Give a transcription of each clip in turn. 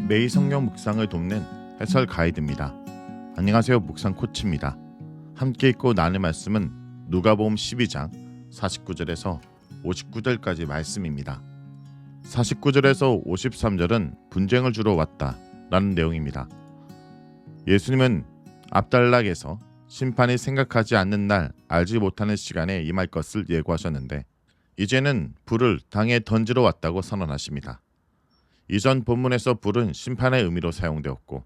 매일 성경 묵상을 돕는 해설 가이드입니다. 안녕하세요. 묵상 코치입니다. 함께 읽고 나눌 말씀은 누가복음 12장 49절에서 59절까지 말씀입니다. 49절에서 53절은 분쟁을 주러 왔다 라는 내용입니다. 예수님은 압달락에서 심판이 생각하지 않는 날 알지 못하는 시간에 임할 것을 예고하셨는데 이제는 불을 땅에 던지러 왔다고 선언하십니다. 이전 본문에서 불은 심판의 의미로 사용되었고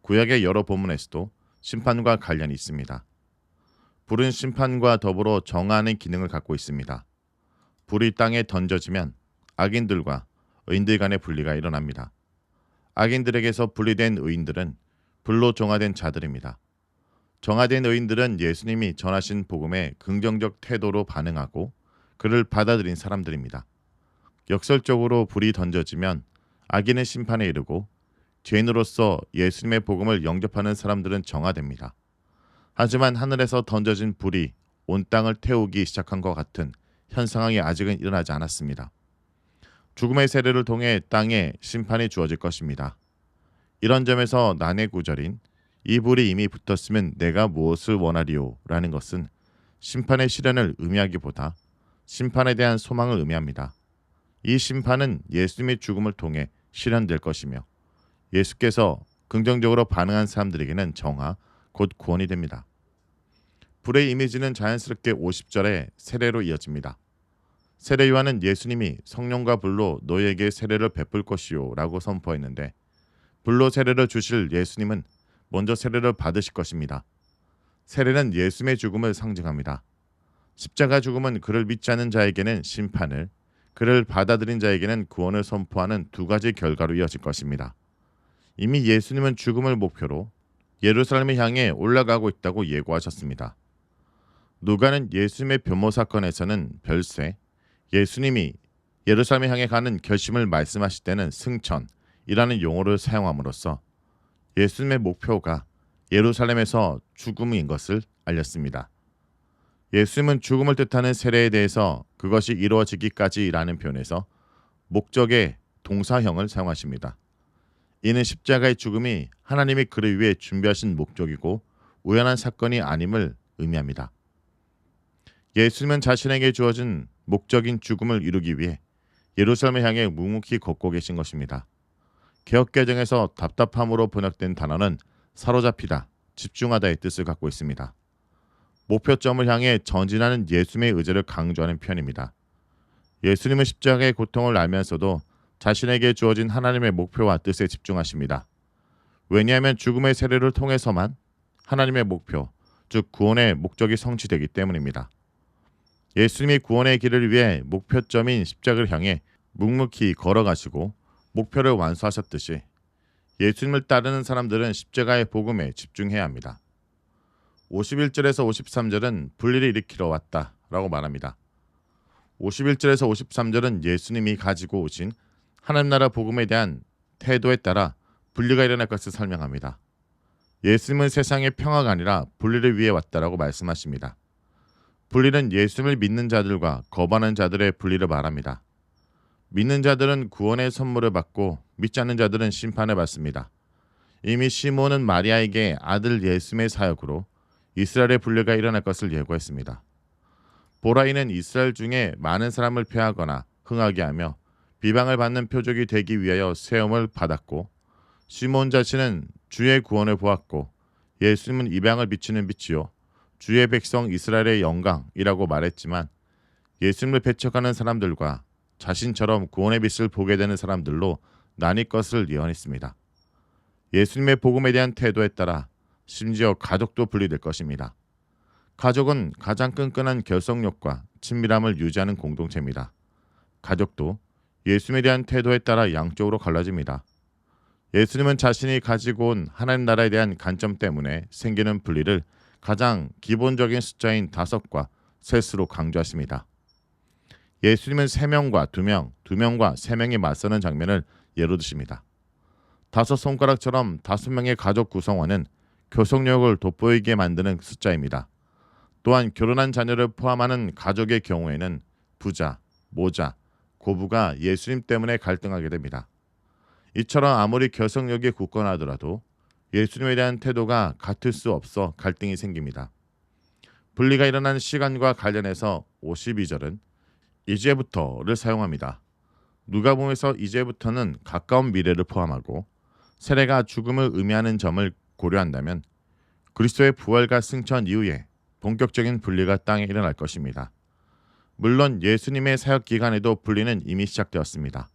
구약의 여러 본문에서도 심판과 관련이 있습니다. 불은 심판과 더불어 정하는 기능을 갖고 있습니다. 불이 땅에 던져지면 악인들과 의인들 간의 분리가 일어납니다. 악인들에게서 분리된 의인들은 불로 정화된 자들입니다. 정화된 의인들은 예수님이 전하신 복음에 긍정적 태도로 반응하고 그를 받아들인 사람들입니다. 역설적으로 불이 던져지면 악인의 심판에 이르고 죄인으로서 예수님의 복음을 영접하는 사람들은 정화됩니다. 하지만 하늘에서 던져진 불이 온 땅을 태우기 시작한 것 같은 현 상황이 아직은 일어나지 않았습니다. 죽음의 세례를 통해 땅에 심판이 주어질 것입니다. 이런 점에서 난해 구절인 이 불이 이미 붙었으면 내가 무엇을 원하리요 라는 것은 심판의 실현을 의미하기보다 심판에 대한 소망을 의미합니다. 이 심판은 예수님의 죽음을 통해 실현될 것이며 예수께서 긍정적으로 반응한 사람들에게는 정화, 곧 구원이 됩니다. 불의 이미지는 자연스럽게 50절에 세례로 이어집니다. 세례 요한은 예수님이 성령과 불로 너희에게 세례를 베풀 것이요 라고 선포했는데 불로 세례를 주실 예수님은 먼저 세례를 받으실 것입니다. 세례는 예수님의 죽음을 상징합니다. 십자가 죽음은 그를 믿지 않는 자에게는 심판을, 그를 받아들인 자에게는 구원을 선포하는 두 가지 결과로 이어질 것입니다. 이미 예수님은 죽음을 목표로 예루살렘을 향해 올라가고 있다고 예고하셨습니다. 누가는 예수님의 변모 사건에서는 별세, 예수님이 예루살렘을 향해 가는 결심을 말씀하실 때는 승천이라는 용어를 사용함으로써 예수님의 목표가 예루살렘에서 죽음인 것을 알렸습니다. 예수님은 죽음을 뜻하는 세례에 대해서 그것이 이루어지기까지라는 표현에서 목적의 동사형을 사용하십니다. 이는 십자가의 죽음이 하나님이 그를 위해 준비하신 목적이고 우연한 사건이 아님을 의미합니다. 예수님은 자신에게 주어진 목적인 죽음을 이루기 위해 예루살렘을 향해 묵묵히 걷고 계신 것입니다. 개역개정에서 답답함으로 번역된 단어는 사로잡히다, 집중하다의 뜻을 갖고 있습니다. 목표점을 향해 전진하는 예수님의 의지를 강조하는 표현입니다. 예수님은 십자가의 고통을 알면서도 자신에게 주어진 하나님의 목표와 뜻에 집중하십니다. 왜냐하면 죽음의 세례를 통해서만 하나님의 목표, 즉 구원의 목적이 성취되기 때문입니다. 예수님이 구원의 길을 위해 목표점인 십자가를 향해 묵묵히 걸어가시고 목표를 완수하셨듯이 예수님을 따르는 사람들은 십자가의 복음에 집중해야 합니다. 51절에서 53절은 분리를 일으키러 왔다 라고 말합니다. 51절에서 53절은 예수님이 가지고 오신 하나님 나라 복음에 대한 태도에 따라 분리가 일어날 것을 설명합니다. 예수님은 세상의 평화가 아니라 분리를 위해 왔다라고 말씀하십니다. 분리는 예수님을 믿는 자들과 거부하는 자들의 분리를 말합니다. 믿는 자들은 구원의 선물을 받고 믿지 않는 자들은 심판을 받습니다. 이미 시몬은 마리아에게 아들 예수님의 사역으로 이스라엘의 분리가 일어날 것을 예고했습니다. 보라 이는 이스라엘 중에 많은 사람을 폐하거나 흥하게 하며 비방을 받는 표적이 되기 위하여 세움을 받았고 시몬 자신은 주의 구원을 보았고 예수님은 이방을 비추는 빛이요 주의 백성 이스라엘의 영광이라고 말했지만 예수님을 배척하는 사람들과 자신처럼 구원의 빛을 보게 되는 사람들로 나뉠 것을 예언했습니다. 예수님의 복음에 대한 태도에 따라 심지어 가족도 분리될 것입니다. 가족은 가장 끈끈한 결속력과 친밀함을 유지하는 공동체입니다. 가족도 예수님에 대한 태도에 따라 양쪽으로 갈라집니다. 예수님은 자신이 가지고 온 하나님 나라에 대한 관점 때문에 생기는 분리를 가장 기본적인 숫자인 5과 셋으로 강조하십니다. 예수님은 3명과 2명, 2명과 3명이 맞서는 장면을 예로 드십니다. 5손가락처럼 5명의 가족 구성원은 교속력을 돋보이게 만드는 숫자입니다. 또한 결혼한 자녀를 포함하는 가족의 경우에는 부자, 모자, 고부가 예수님 때문에 갈등하게 됩니다. 이처럼 아무리 결속력이 굳건하더라도 예수님에 대한 태도가 같을 수 없어 갈등이 생깁니다. 분리가 일어나는 시간과 관련해서 52절은 이제부터를 사용합니다. 누가복음에서 이제부터는 가까운 미래를 포함하고 세례가 죽음을 의미하는 점을 고려한다면 그리스도의 부활과 승천 이후에 본격적인 분리가 땅에 일어날 것입니다. 물론 예수님의 사역 기간에도 분리는 이미 시작되었습니다.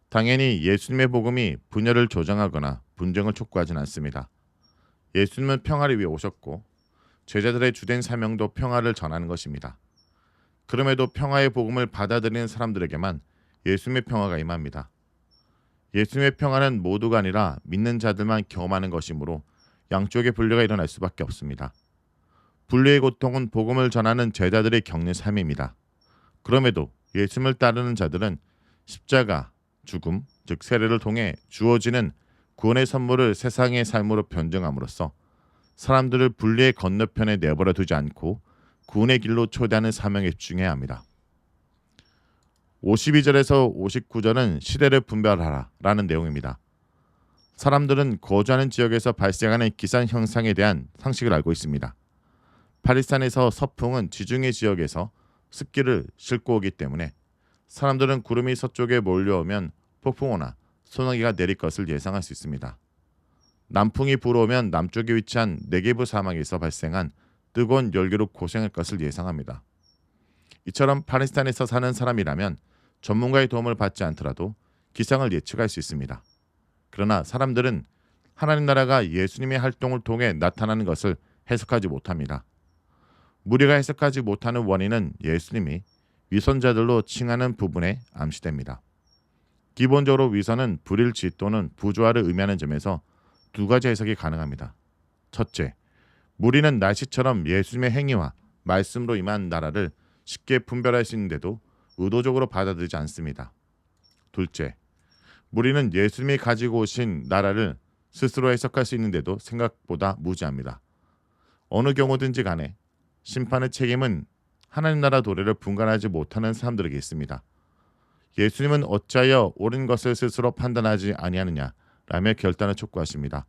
당연히 예수님의 복음이 분열을 조장하거나 분쟁을 촉구하진 않습니다. 예수님은 평화를 위해 오셨고 제자들의 주된 사명도 평화를 전하는 것입니다. 그럼에도 평화의 복음을 받아들이는 사람들에게만 예수님의 평화가 임합니다. 예수님의 평화는 모두가 아니라 믿는 자들만 경험하는 것이므로 양쪽의 분리가 일어날 수밖에 없습니다. 분리의 고통은 복음을 전하는 제자들이 겪는 삶입니다. 그럼에도 예수님을 따르는 자들은 십자가, 죽음, 즉 세례를 통해 주어지는 구원의 선물을 세상의 삶으로 변증함으로써 사람들을 분리의 건너편에 내버려 두지 않고 구원의 길로 초대하는 사명에 집중해야 합니다. 52절에서 59절은 시대를 분별하라 라는 내용입니다. 사람들은 거주하는 지역에서 발생하는 기상 현상에 대한 상식을 알고 있습니다. 파리산에서 서풍은 지중해 지역에서 습기를 싣고 오기 때문에 사람들은 구름이 서쪽에 몰려오면 폭풍우나 소나기가 내릴 것을 예상할 수 있습니다. 남풍이 불어오면 남쪽에 위치한 네게브 사막에서 발생한 뜨거운 열기로 고생할 것을 예상합니다. 이처럼 팔레스타인에서 사는 사람이라면 전문가의 도움을 받지 않더라도 기상을 예측할 수 있습니다. 그러나 사람들은 하나님 나라가 예수님의 활동을 통해 나타나는 것을 해석하지 못합니다. 무리가 해석하지 못하는 원인은 예수님이 위선자들로 칭하는 부분에 암시됩니다. 기본적으로 위선은 불일치 또는 부조화를 의미하는 점에서 두 가지 해석이 가능합니다. 첫째, 무리는 날씨처럼 예수님의 행위와 말씀으로 임한 나라를 쉽게 분별할 수 있는데도 의도적으로 받아들이지 않습니다. 둘째, 무리는 예수님이 가지고 오신 나라를 스스로 해석할 수 있는데도 생각보다 무지합니다. 어느 경우든지 간에 심판의 책임은 하나님 나라 도래를 분간하지 못하는 사람들에게 있습니다. 예수님은 어찌하여 옳은 것을 스스로 판단하지 아니하느냐라며 결단을 촉구하십니다.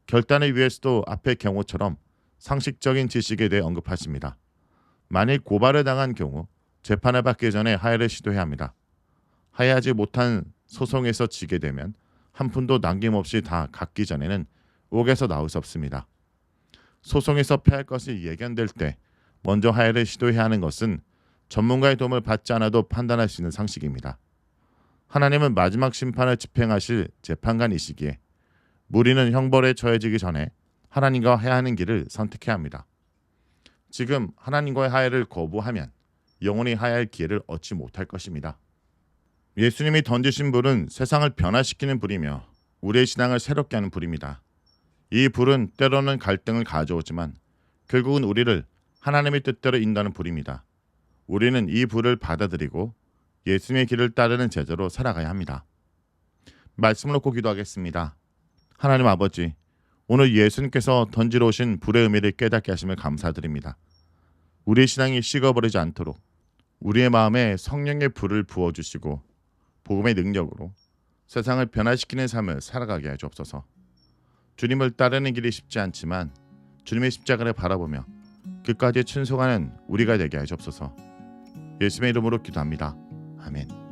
결단을 위해서도 앞의 경우처럼 상식적인 지식에 대해 언급하십니다. 만일 고발을 당한 경우 재판을 받기 전에 하해를 시도해야 합니다. 하해하지 못한 소송에서 지게 되면 한 푼도 남김없이 다 갚기 전에는 옥에서 나올 수 없습니다. 소송에서 패할 것이 예견될 때 먼저 하해를 시도해야 하는 것은 전문가의 도움을 받지 않아도 판단할 수 있는 상식입니다. 하나님은 마지막 심판을 집행하실 재판관이시기에 무리는 형벌에 처해지기 전에 하나님과 하해하는 길을 선택해야 합니다. 지금 하나님과의 하해를 거부하면 영원히 하해할 기회를 얻지 못할 것입니다. 예수님이 던지신 불은 세상을 변화시키는 불이며 우리의 신앙을 새롭게 하는 불입니다. 이 불은 때로는 갈등을 가져오지만 결국은 우리를 하나님의 뜻대로 인도하는 불입니다. 우리는 이 불을 받아들이고 예수님의 길을 따르는 제자로 살아가야 합니다. 말씀을 놓고 기도하겠습니다. 하나님 아버지, 오늘 예수님께서 던지러 오신 불의 의미를 깨닫게 하심을 감사드립니다. 우리의 신앙이 식어버리지 않도록 우리의 마음에 성령의 불을 부어주시고 복음의 능력으로 세상을 변화시키는 삶을 살아가게 해 주옵소서. 주님을 따르는 길이 쉽지 않지만 주님의 십자가를 바라보며 끝까지 순종하는 우리가 되게 해 주옵소서. 예수님의 이름으로 기도합니다. 아멘.